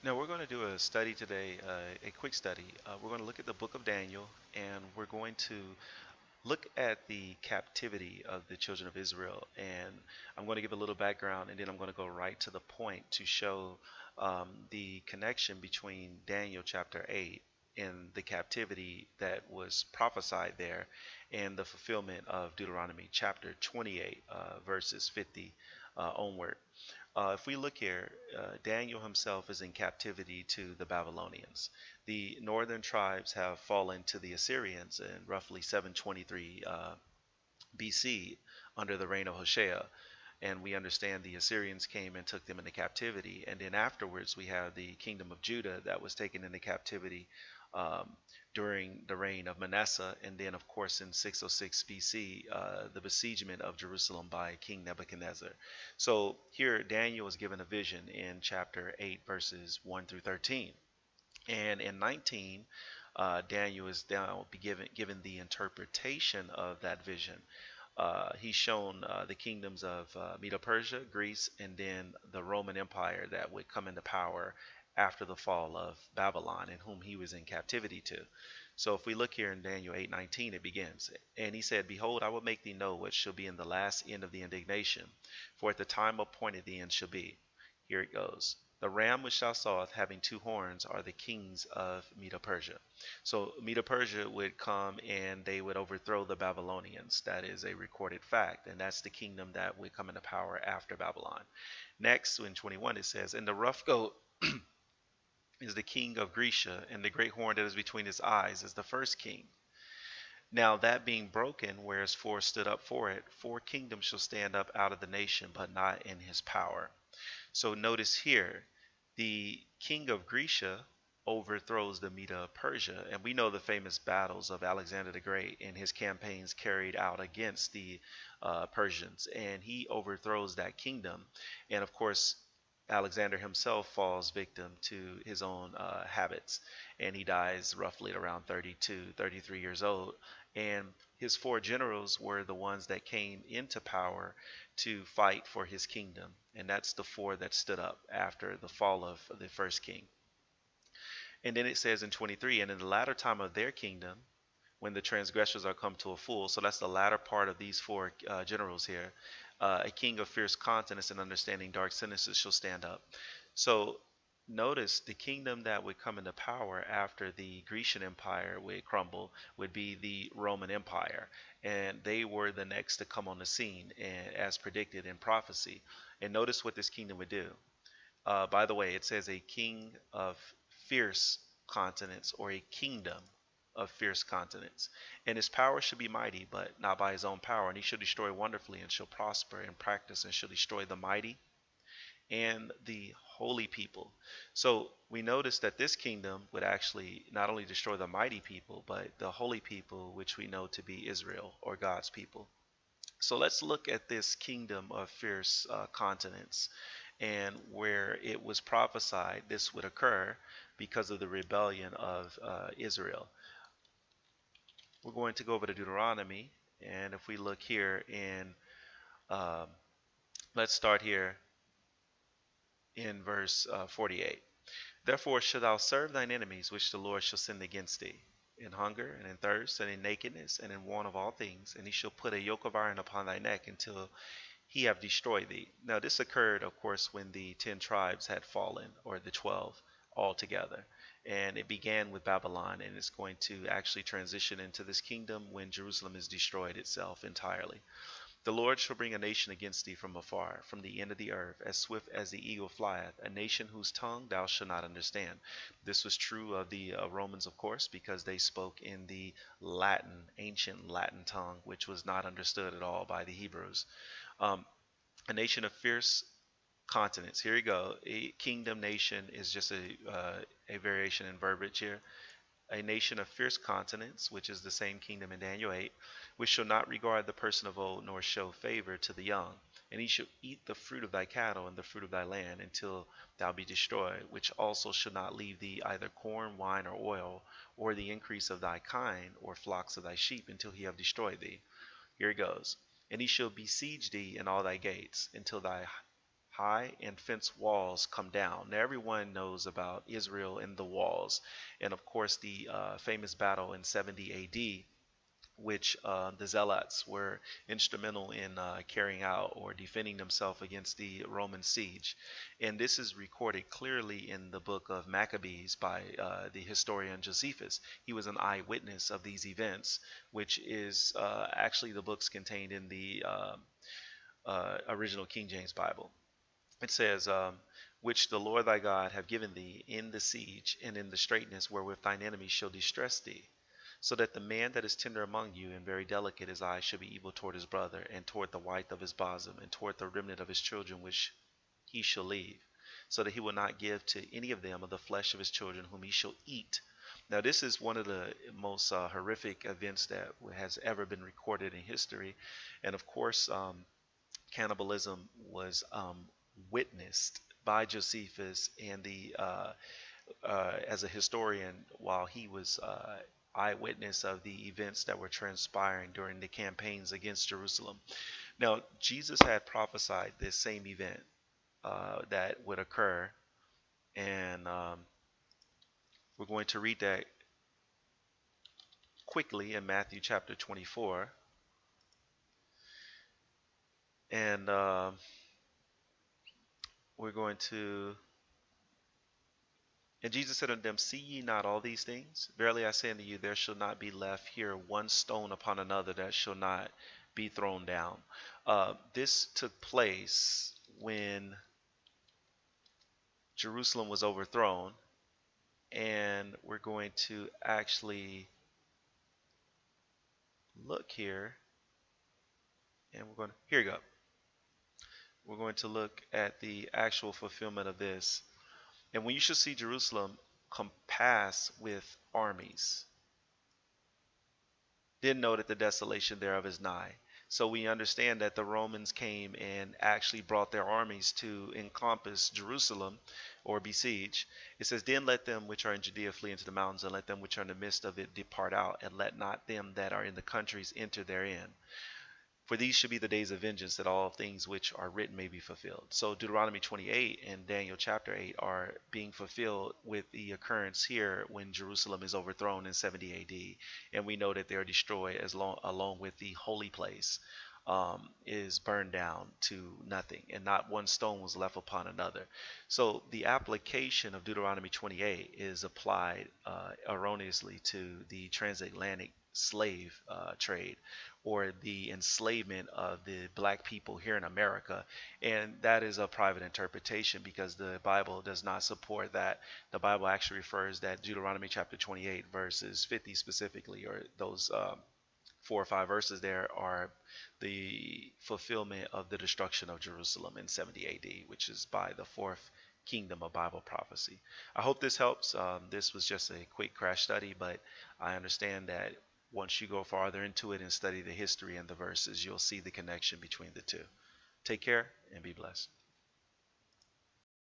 Now we're going to do a study today, a quick study. We're going to look at the book of Daniel, and we're going to look at the captivity of the children of Israel. And I'm going to give a little background, and then I'm going to go right to the point to show the connection between Daniel chapter 8 and the captivity that was prophesied there, and the fulfillment of Deuteronomy chapter 28, verses 50 onward. If we look here, Daniel himself is in captivity to the Babylonians. The northern tribes have fallen to the Assyrians in roughly 723 BC under the reign of Hoshea. And we understand the Assyrians came and took them into captivity. And then afterwards, we have the kingdom of Judah that was taken into captivity um, during the reign of Manasseh. And then, of course, in 606 BC, the besiegement of Jerusalem by King Nebuchadnezzar. So here, Daniel is given a vision in chapter 8, verses 1 through 13. And in 19, Daniel is now given the interpretation of that vision. He's shown the kingdoms of Medo-Persia, Greece, and then the Roman Empire that would come into power after the fall of Babylon, and whom he was in captivity to. So if we look here in Daniel 8:19, it begins, and he said, "Behold, I will make thee know what shall be in the last end of the indignation, for at the time appointed the end shall be." Here it goes. The ram which thou sawest having two horns are the kings of Medo-Persia. So Medo-Persia would come and they would overthrow the Babylonians. That is a recorded fact, and that's the kingdom that would come into power after Babylon. Next, in 21, it says, "And the rough goat is the king of Grecia, and the great horn that is between his eyes is the first king. Now that being broken, whereas four stood up for it, four kingdoms shall stand up out of the nation, but not in his power." So notice here, the king of Grecia overthrows the Medo Persia, and we know the famous battles of Alexander the Great and his campaigns carried out against the Persians, and he overthrows that kingdom. And of course, Alexander himself falls victim to his own habits, and he dies roughly at around 32, 33 years old. And his four generals were the ones that came into power to fight for his kingdom, and that's the four that stood up after the fall of the first king. And then it says in 23, "And in the latter time of their kingdom, when the transgressors are come to a full," so that's the latter part of these four generals here, "a king of fierce countenance and understanding dark sentences shall stand up." So notice the kingdom that would come into power after the Grecian Empire would crumble would be the Roman Empire, and they were the next to come on the scene, and as predicted in prophecy. And notice what this kingdom would do. By the way, it says a king of fierce continents, or a kingdom of fierce continents. And his power should be mighty, but not by his own power. And he shall destroy wonderfully, and shall prosper in practice, and shall destroy the mighty and the holy people. So we notice that this kingdom would actually not only destroy the mighty people, but the holy people, which we know to be Israel, or God's people. So let's look at this kingdom of fierce continents, and where it was prophesied this would occur because of the rebellion of Israel. We're going to go over to Deuteronomy, and if we look here in, um, let's start here in verse 48. "Therefore shalt thou serve thine enemies, which the Lord shall send against thee, in hunger, and in thirst, and in nakedness, and in want of all things. And he shall put a yoke of iron upon thy neck until he have destroyed thee." Now this occurred, of course, when the 10 tribes had fallen, or the 12 altogether. And it began with Babylon, and it's going to actually transition into this kingdom when Jerusalem is destroyed itself entirely. "The Lord shall bring a nation against thee from afar, from the end of the earth, as swift as the eagle flieth, a nation whose tongue thou shalt not understand." This was true of the Romans, of course, because they spoke in the Latin, ancient Latin tongue, which was not understood at all by the Hebrews. Um, a nation of fierce continents. Here you go. A kingdom nation is just a variation in verbiage here. "A nation of fierce continents," which is the same kingdom in Daniel 8, "which shall not regard the person of old, nor show favor to the young. And he shall eat the fruit of thy cattle and the fruit of thy land until thou be destroyed, which also shall not leave thee either corn, wine, or oil, or the increase of thy kine, or flocks of thy sheep, until he have destroyed thee." Here it goes. "And he shall besiege thee in all thy gates, until thy high and fenced walls come down. Now, everyone knows about Israel and the walls, and of course, the famous battle in 70 AD, which the Zealots were instrumental in carrying out or defending themselves against the Roman siege. And this is recorded clearly in the book of Maccabees by the historian Josephus. He was an eyewitness of these events, which is actually the books contained in the original King James Bible. It says, which the Lord thy God have given thee in the siege and in the straitness wherewith thine enemies shall distress thee, so that the man that is tender among you and very delicate his eye should be evil toward his brother, and toward the wife of his bosom, and toward the remnant of his children which he shall leave, so that he will not give to any of them of the flesh of his children whom he shall eat. Now, this is one of the most horrific events that has ever been recorded in history. And of course, cannibalism was witnessed by Josephus and the as a historian while he was eyewitness of the events that were transpiring during the campaigns against Jerusalem. Now, Jesus had prophesied this same event that would occur, and we're going to read that quickly in Matthew chapter 24. And we're going to And Jesus said unto them, see ye not all these things? Verily I say unto you, there shall not be left here one stone upon another that shall not be thrown down. This took place when Jerusalem was overthrown, and we're going to actually look here, and here you go. We're going to look at the actual fulfillment of this. And when you shall see Jerusalem compassed with armies, then know that the desolation thereof is nigh. So we understand that the Romans came and actually brought their armies to encompass Jerusalem or besiege. It says, then let them which are in Judea flee into the mountains, and let them which are in the midst of it depart out, and let not them that are in the countries enter therein. For these should be the days of vengeance, that all things which are written may be fulfilled. So Deuteronomy 28 and Daniel chapter 8 are being fulfilled with the occurrence here when Jerusalem is overthrown in 70 AD. And we know that they are destroyed along with the holy place is burned down to nothing, and not one stone was left upon another. So the application of Deuteronomy 28 is applied erroneously to the transatlantic slave trade, or the enslavement of the black people here in America. And that is a private interpretation, because the Bible does not support that. The Bible actually refers that Deuteronomy chapter 28 verses 50 specifically, or those 4 or 5 verses there, are the fulfillment of the destruction of Jerusalem in 70 AD, which is by the fourth kingdom of Bible prophecy. I hope this helps. This was just a quick crash study, but I understand that once you go farther into it and study the history and the verses, you'll see the connection between the two. Take care and be blessed.